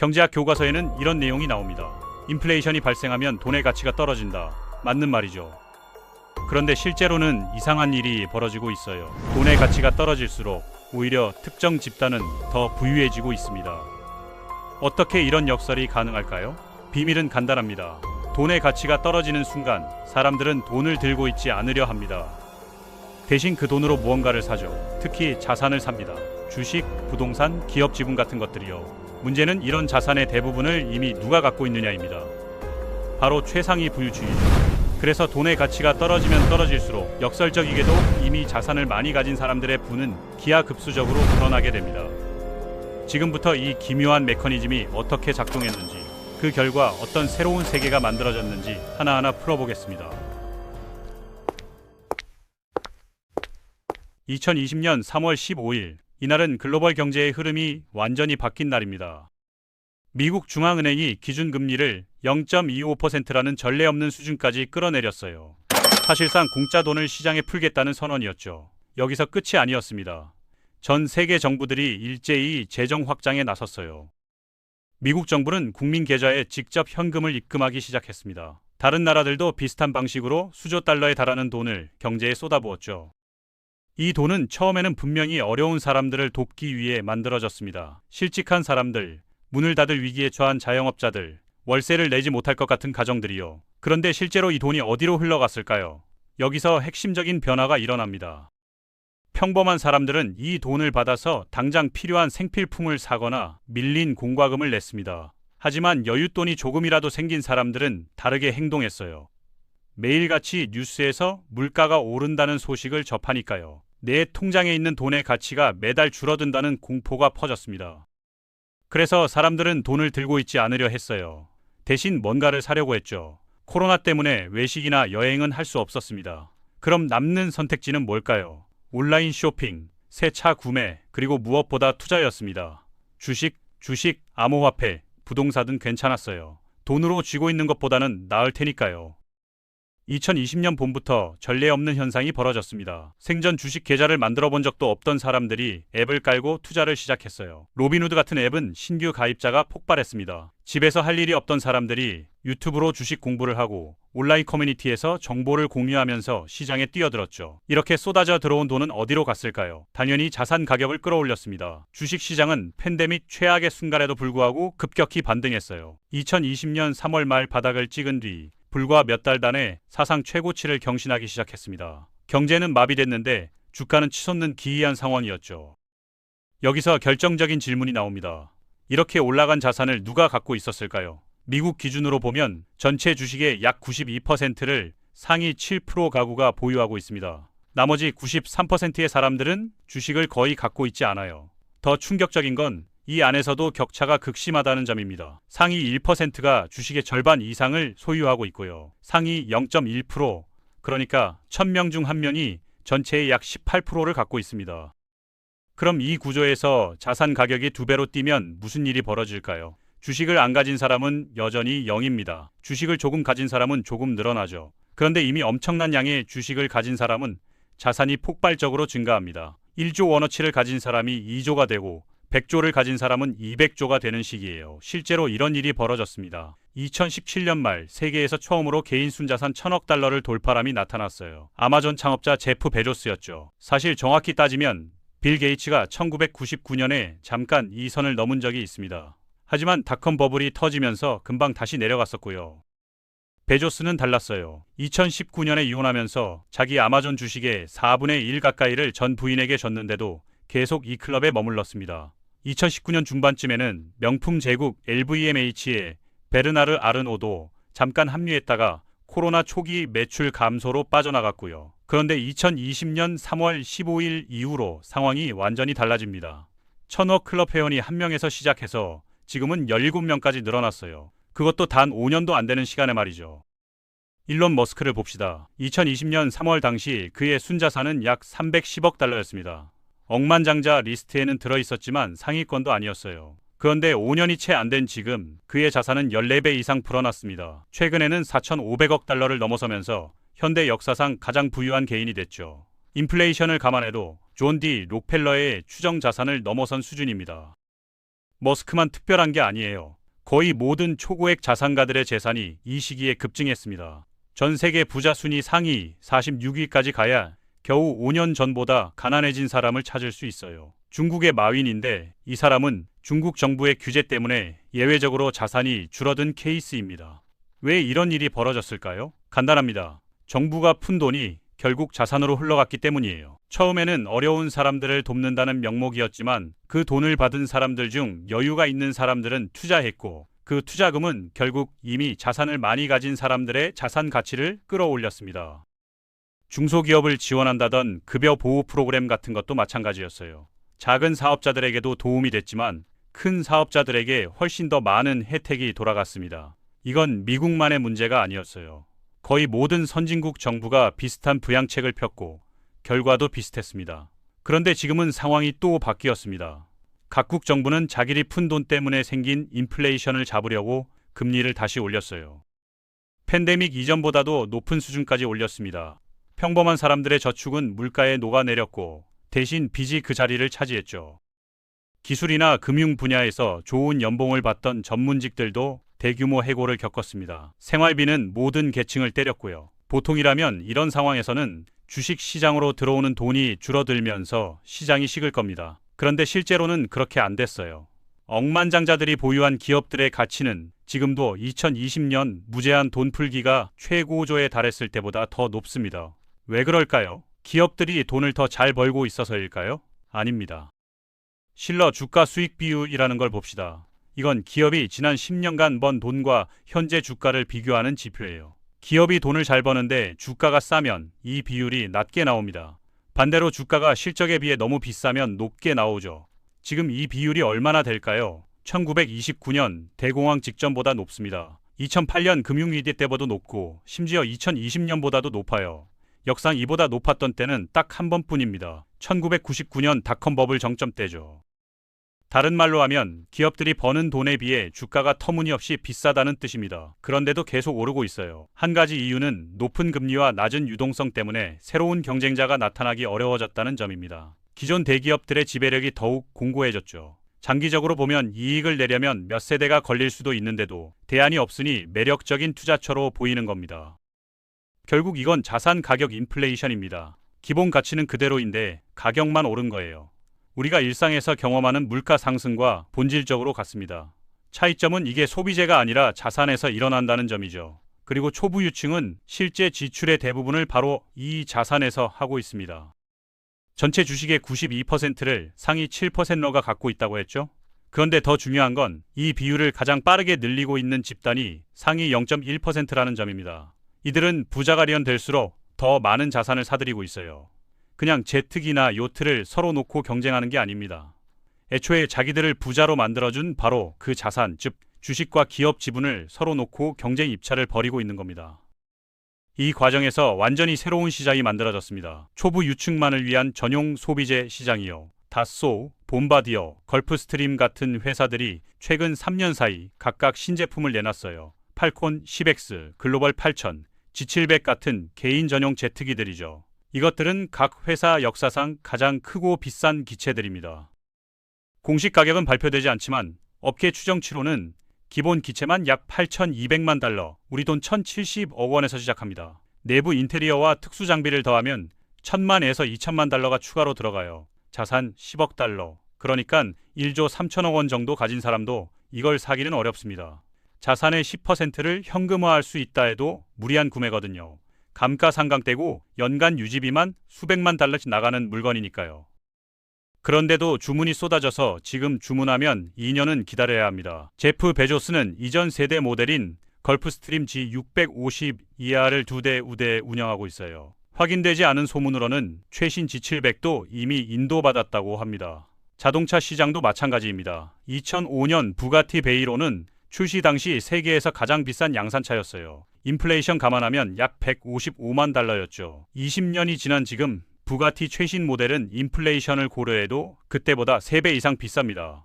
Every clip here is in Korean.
경제학 교과서에는 이런 내용이 나옵니다. 인플레이션이 발생하면 돈의 가치가 떨어진다. 맞는 말이죠. 그런데 실제로는 이상한 일이 벌어지고 있어요. 돈의 가치가 떨어질수록 오히려 특정 집단은 더 부유해지고 있습니다. 어떻게 이런 역설이 가능할까요? 비밀은 간단합니다. 돈의 가치가 떨어지는 순간 사람들은 돈을 들고 있지 않으려 합니다. 대신 그 돈으로 무언가를 사죠. 특히 자산을 삽니다. 주식, 부동산, 기업 지분 같은 것들이요. 문제는 이런 자산의 대부분을 이미 누가 갖고 있느냐입니다. 바로 최상위 부유주의죠. 그래서 돈의 가치가 떨어지면 떨어질수록 역설적이게도 이미 자산을 많이 가진 사람들의 부는 기하급수적으로 불어나게 됩니다. 지금부터 이 기묘한 메커니즘이 어떻게 작동했는지, 그 결과 어떤 새로운 세계가 만들어졌는지 하나하나 풀어보겠습니다. 2020년 3월 15일, 이날은 글로벌 경제의 흐름이 완전히 바뀐 날입니다. 미국 중앙은행이 기준금리를 0.25%라는 전례 없는 수준까지 끌어내렸어요. 사실상 공짜 돈을 시장에 풀겠다는 선언이었죠. 여기서 끝이 아니었습니다. 전 세계 정부들이 일제히 재정 확장에 나섰어요. 미국 정부는 국민 계좌에 직접 현금을 입금하기 시작했습니다. 다른 나라들도 비슷한 방식으로 수조 달러에 달하는 돈을 경제에 쏟아부었죠. 이 돈은 처음에는 분명히 어려운 사람들을 돕기 위해 만들어졌습니다. 실직한 사람들, 문을 닫을 위기에 처한 자영업자들, 월세를 내지 못할 것 같은 가정들이요. 그런데 실제로 이 돈이 어디로 흘러갔을까요? 여기서 핵심적인 변화가 일어납니다. 평범한 사람들은 이 돈을 받아서 당장 필요한 생필품을 사거나 밀린 공과금을 냈습니다. 하지만 여윳돈이 조금이라도 생긴 사람들은 다르게 행동했어요. 매일같이 뉴스에서 물가가 오른다는 소식을 접하니까요. 내 통장에 있는 돈의 가치가 매달 줄어든다는 공포가 퍼졌습니다. 그래서 사람들은 돈을 들고 있지 않으려 했어요. 대신 뭔가를 사려고 했죠. 코로나 때문에 외식이나 여행은 할 수 없었습니다. 그럼 남는 선택지는 뭘까요? 온라인 쇼핑, 새 차 구매, 그리고 무엇보다 투자였습니다. 주식, 암호화폐, 부동산은 괜찮았어요. 돈으로 쥐고 있는 것보다는 나을 테니까요. 2020년 봄부터 전례 없는 현상이 벌어졌습니다. 생전 주식 계좌를 만들어 본 적도 없던 사람들이 앱을 깔고 투자를 시작했어요. 로빈후드 같은 앱은 신규 가입자가 폭발했습니다. 집에서 할 일이 없던 사람들이 유튜브로 주식 공부를 하고 온라인 커뮤니티에서 정보를 공유하면서 시장에 뛰어들었죠. 이렇게 쏟아져 들어온 돈은 어디로 갔을까요? 당연히 자산 가격을 끌어올렸습니다. 주식 시장은 팬데믹 최악의 순간에도 불구하고 급격히 반등했어요. 2020년 3월 말 바닥을 찍은 뒤 불과 몇 달 단에 사상 최고치를 경신하기 시작했습니다. 경제는 마비됐는데 주가는 치솟는 기이한 상황이었죠. 여기서 결정적인 질문이 나옵니다. 이렇게 올라간 자산을 누가 갖고 있었을까요? 미국 기준으로 보면 전체 주식의 약 92%를 상위 7% 가구가 보유하고 있습니다. 나머지 93%의 사람들은 주식을 거의 갖고 있지 않아요. 더 충격적인 건 이 안에서도 격차가 극심하다는 점입니다. 상위 1%가 주식의 절반 이상을 소유하고 있고요. 상위 0.1%, 그러니까 1000명 중 1명이 전체의 약 18%를 갖고 있습니다. 그럼 이 구조에서 자산 가격이 2배로 뛰면 무슨 일이 벌어질까요? 주식을 안 가진 사람은 여전히 0입니다. 주식을 조금 가진 사람은 조금 늘어나죠. 그런데 이미 엄청난 양의 주식을 가진 사람은 자산이 폭발적으로 증가합니다. 1조 원어치를 가진 사람이 2조가 되고 100조를 가진 사람은 200조가 되는 시기예요. 실제로 이런 일이 벌어졌습니다. 2017년 말 세계에서 처음으로 개인 순자산 1000억 달러를 돌파람이 나타났어요. 아마존 창업자 제프 베조스였죠. 사실 정확히 따지면 빌 게이츠가 1999년에 잠깐 이 선을 넘은 적이 있습니다. 하지만 닷컴 버블이 터지면서 금방 다시 내려갔었고요. 베조스는 달랐어요. 2019년에 이혼하면서 자기 아마존 주식의 4분의 1 가까이를 전 부인에게 줬는데도 계속 이 클럽에 머물렀습니다. 2019년 중반쯤에는 명품 제국 LVMH의 베르나르 아르노도 잠깐 합류했다가 코로나 초기 매출 감소로 빠져나갔고요. 그런데 2020년 3월 15일 이후로 상황이 완전히 달라집니다. 1000억 클럽 회원이 1명에서 시작해서 지금은 17명까지 늘어났어요. 그것도 단 5년도 안 되는 시간에 말이죠. 일론 머스크를 봅시다. 2020년 3월 당시 그의 순자산은 약 310억 달러였습니다. 억만장자 리스트에는 들어있었지만 상위권도 아니었어요. 그런데 5년이 채 안 된 지금 그의 자산은 14배 이상 불어났습니다. 최근에는 4,500억 달러를 넘어서면서 현대 역사상 가장 부유한 개인이 됐죠. 인플레이션을 감안해도 존 디 록펠러의 추정 자산을 넘어선 수준입니다. 머스크만 특별한 게 아니에요. 거의 모든 초고액 자산가들의 재산이 이 시기에 급증했습니다. 전 세계 부자 순위 상위 46위까지 가야 겨우 5년 전보다 가난해진 사람을 찾을 수 있어요. 중국의 마윈인데 이 사람은 중국 정부의 규제 때문에 예외적으로 자산이 줄어든 케이스입니다. 왜 이런 일이 벌어졌을까요? 간단합니다. 정부가 푼 돈이 결국 자산으로 흘러갔기 때문이에요. 처음에는 어려운 사람들을 돕는다는 명목이었지만 그 돈을 받은 사람들 중 여유가 있는 사람들은 투자했고 그 투자금은 결국 이미 자산을 많이 가진 사람들의 자산 가치를 끌어올렸습니다. 중소기업을 지원한다던 급여 보호 프로그램 같은 것도 마찬가지였어요. 작은 사업자들에게도 도움이 됐지만 큰 사업자들에게 훨씬 더 많은 혜택이 돌아갔습니다. 이건 미국만의 문제가 아니었어요. 거의 모든 선진국 정부가 비슷한 부양책을 폈고 결과도 비슷했습니다. 그런데 지금은 상황이 또 바뀌었습니다. 각국 정부는 자기들이 푼 돈 때문에 생긴 인플레이션을 잡으려고 금리를 다시 올렸어요. 팬데믹 이전보다도 높은 수준까지 올렸습니다. 평범한 사람들의 저축은 물가에 녹아내렸고 대신 빚이 그 자리를 차지했죠. 기술이나 금융 분야에서 좋은 연봉을 받던 전문직들도 대규모 해고를 겪었습니다. 생활비는 모든 계층을 때렸고요. 보통이라면 이런 상황에서는 주식 시장으로 들어오는 돈이 줄어들면서 시장이 식을 겁니다. 그런데 실제로는 그렇게 안 됐어요. 억만장자들이 보유한 기업들의 가치는 지금도 2020년 무제한 돈 풀기가 최고조에 달했을 때보다 더 높습니다. 왜 그럴까요? 기업들이 돈을 더 잘 벌고 있어서일까요? 아닙니다. 실러 주가 수익 비율이라는 걸 봅시다. 이건 기업이 지난 10년간 번 돈과 현재 주가를 비교하는 지표예요. 기업이 돈을 잘 버는데 주가가 싸면 이 비율이 낮게 나옵니다. 반대로 주가가 실적에 비해 너무 비싸면 높게 나오죠. 지금 이 비율이 얼마나 될까요? 1929년 대공황 직전보다 높습니다. 2008년 금융위기 때보다 높고 심지어 2020년보다도 높아요. 역상 이보다 높았던 때는 딱 한 번뿐입니다. 1999년 닷컴 버블 정점 때죠. 다른 말로 하면 기업들이 버는 돈에 비해 주가가 터무니없이 비싸다는 뜻입니다. 그런데도 계속 오르고 있어요. 한 가지 이유는 높은 금리와 낮은 유동성 때문에 새로운 경쟁자가 나타나기 어려워졌다는 점입니다. 기존 대기업들의 지배력이 더욱 공고해졌죠. 장기적으로 보면 이익을 내려면 몇 세대가 걸릴 수도 있는데도 대안이 없으니 매력적인 투자처로 보이는 겁니다. 결국 이건 자산 가격 인플레이션입니다. 기본 가치는 그대로인데 가격만 오른 거예요. 우리가 일상에서 경험하는 물가 상승과 본질적으로 같습니다. 차이점은 이게 소비재가 아니라 자산에서 일어난다는 점이죠. 그리고 초부유층은 실제 지출의 대부분을 바로 이 자산에서 하고 있습니다. 전체 주식의 92%를 상위 7%가 갖고 있다고 했죠? 그런데 더 중요한 건 이 비율을 가장 빠르게 늘리고 있는 집단이 상위 0.1%라는 점입니다. 이들은 부자가 될수록 더 많은 자산을 사들이고 있어요. 그냥 제트기나 요트를 서로 놓고 경쟁하는 게 아닙니다. 애초에 자기들을 부자로 만들어준 바로 그 자산, 즉 주식과 기업 지분을 서로 놓고 경쟁 입찰을 벌이고 있는 겁니다. 이 과정에서 완전히 새로운 시장이 만들어졌습니다. 초부 유층만을 위한 전용 소비재 시장이요. 다쏘, 봄바디어, 걸프스트림 같은 회사들이 최근 3년 사이 각각 신제품을 내놨어요. 팔콘 10X, 글로벌 8000, G700 같은 개인 전용 제트기들이죠. 이것들은 각 회사 역사상 가장 크고 비싼 기체들입니다. 공식 가격은 발표되지 않지만 업계 추정치로는 기본 기체만 약 8,200만 달러, 우리 돈 1,070억 원에서 시작합니다. 내부 인테리어와 특수 장비를 더하면 1,000만에서 2,000만 달러가 추가로 들어가요. 자산 10억 달러, 그러니까 1조 3천억 원 정도 가진 사람도 이걸 사기는 어렵습니다. 자산의 10%를 현금화할 수 있다 해도 무리한 구매거든요. 감가상각되고 연간 유지비만 수백만 달러씩 나가는 물건이니까요. 그런데도 주문이 쏟아져서 지금 주문하면 2년은 기다려야 합니다. 제프 베조스는 이전 세대 모델인 걸프스트림 G650 이하를 2대 우대에 운영하고 있어요. 확인되지 않은 소문으로는 최신 G700도 이미 인도받았다고 합니다. 자동차 시장도 마찬가지입니다. 2005년 부가티 베이로는 출시 당시 세계에서 가장 비싼 양산차였어요. 인플레이션 감안하면 약 155만 달러였죠. 20년이 지난 지금 부가티 최신 모델은 인플레이션을 고려해도 그때보다 3배 이상 비쌉니다.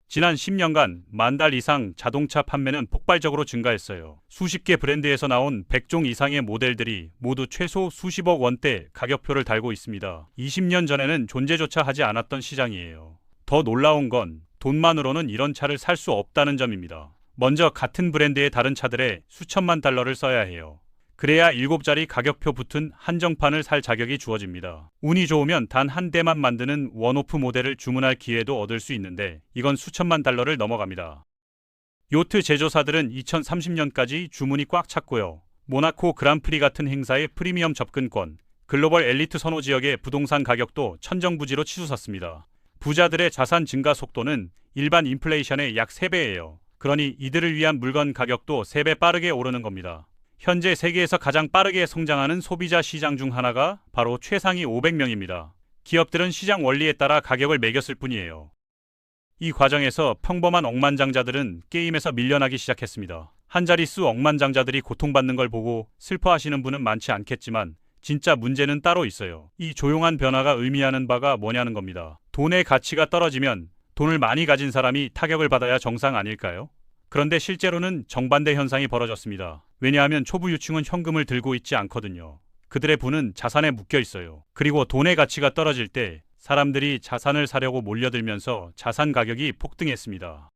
지난 10년간 10,000달 이상 자동차 판매는 폭발적으로 증가했어요. 수십 개 브랜드에서 나온 100종 이상의 모델들이 모두 최소 수십억 원대 가격표를 달고 있습니다. 20년 전에는 존재조차 하지 않았던 시장이에요. 더 놀라운 건 돈만으로는 이런 차를 살 수 없다는 점입니다. 먼저 같은 브랜드의 다른 차들에 수천만 달러를 써야 해요. 그래야 7자리 가격표 붙은 한정판을 살 자격이 주어집니다. 운이 좋으면 단 한 대만 만드는 원오프 모델을 주문할 기회도 얻을 수 있는데 이건 수천만 달러를 넘어갑니다. 요트 제조사들은 2030년까지 주문이 꽉 찼고요. 모나코 그랑프리 같은 행사의 프리미엄 접근권, 글로벌 엘리트 선호 지역의 부동산 가격도 천정부지로 치솟았습니다. 부자들의 자산 증가 속도는 일반 인플레이션의 약 3배예요. 그러니 이들을 위한 물건 가격도 3배 빠르게 오르는 겁니다. 현재 세계에서 가장 빠르게 성장하는 소비자 시장 중 하나가 바로 최상위 500명입니다. 기업들은 시장 원리에 따라 가격을 매겼을 뿐이에요. 이 과정에서 평범한 억만장자들은 게임에서 밀려나기 시작했습니다. 한 자릿수 억만장자들이 고통받는 걸 보고 슬퍼하시는 분은 많지 않겠지만 진짜 문제는 따로 있어요. 이 조용한 변화가 의미하는 바가 뭐냐는 겁니다. 돈의 가치가 떨어지면 돈을 많이 가진 사람이 타격을 받아야 정상 아닐까요? 그런데 실제로는 정반대 현상이 벌어졌습니다. 왜냐하면 초부 유층은 현금을 들고 있지 않거든요. 그들의 부는 자산에 묶여 있어요. 그리고 돈의 가치가 떨어질 때 사람들이 자산을 사려고 몰려들면서 자산 가격이 폭등했습니다.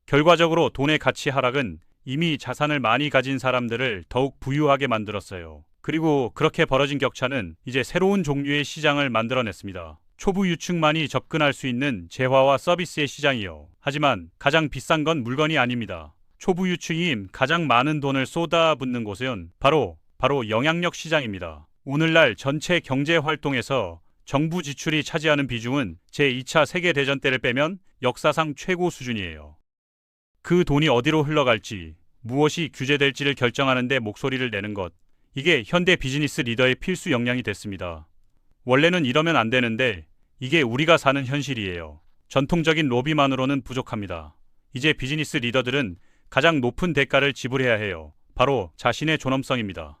결과적으로 돈의 가치 하락은 이미 자산을 많이 가진 사람들을 더욱 부유하게 만들었어요. 그리고 그렇게 벌어진 격차는 이제 새로운 종류의 시장을 만들어냈습니다. 초부 유층만이 접근할 수 있는 재화와 서비스의 시장이요. 하지만 가장 비싼 건 물건이 아닙니다. 초부 유층이 가장 많은 돈을 쏟아붓는 곳은 바로 영향력 시장입니다. 오늘날 전체 경제 활동에서 정부 지출이 차지하는 비중은 제2차 세계대전 때를 빼면 역사상 최고 수준이에요. 그 돈이 어디로 흘러갈지, 무엇이 규제될지를 결정하는 데 목소리를 내는 것, 이게 현대 비즈니스 리더의 필수 역량이 됐습니다. 원래는 이러면 안 되는데 이게 우리가 사는 현실이에요. 전통적인 로비만으로는 부족합니다. 이제 비즈니스 리더들은 가장 높은 대가를 지불해야 해요. 바로 자신의 존엄성입니다.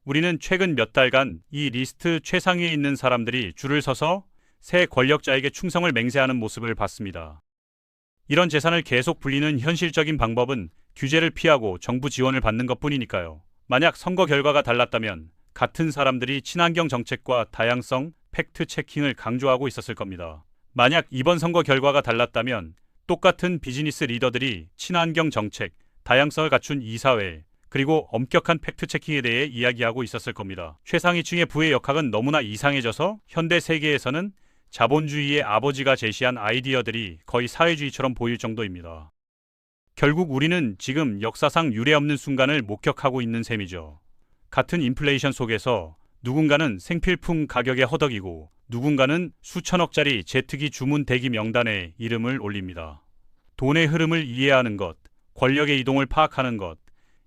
우리는 최근 몇 달간 이 리스트 최상위에 있는 사람들이 줄을 서서 새 권력자에게 충성을 맹세하는 모습을 봤습니다. 이런 재산을 계속 불리는 현실적인 방법은 규제를 피하고 정부 지원을 받는 것뿐이니까요. 만약 선거 결과가 달랐다면 같은 사람들이 친환경 정책과 다양성, 팩트 체킹을 강조하고 있었을 겁니다. 만약 이번 선거 결과가 달랐다면 똑같은 비즈니스 리더들이 친환경 정책, 다양성을 갖춘 이사회, 그리고 엄격한 팩트 체킹에 대해 이야기하고 있었을 겁니다. 최상위층의 부의 역학은 너무나 이상해져서 현대 세계에서는 자본주의의 아버지가 제시한 아이디어들이 거의 사회주의처럼 보일 정도입니다. 결국 우리는 지금 역사상 유례없는 순간을 목격하고 있는 셈이죠. 같은 인플레이션 속에서 누군가는 생필품 가격에 허덕이고 누군가는 수천억짜리 제트기 주문 대기 명단에 이름을 올립니다. 돈의 흐름을 이해하는 것, 권력의 이동을 파악하는 것,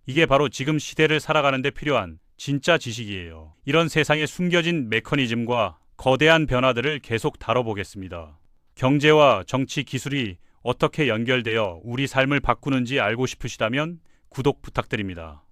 이게 바로 지금 시대를 살아가는 데 필요한 진짜 지식이에요. 이런 세상의 숨겨진 메커니즘과 거대한 변화들을 계속 다뤄보겠습니다. 경제와 정치, 기술이 어떻게 연결되어 우리 삶을 바꾸는지 알고 싶으시다면 구독 부탁드립니다.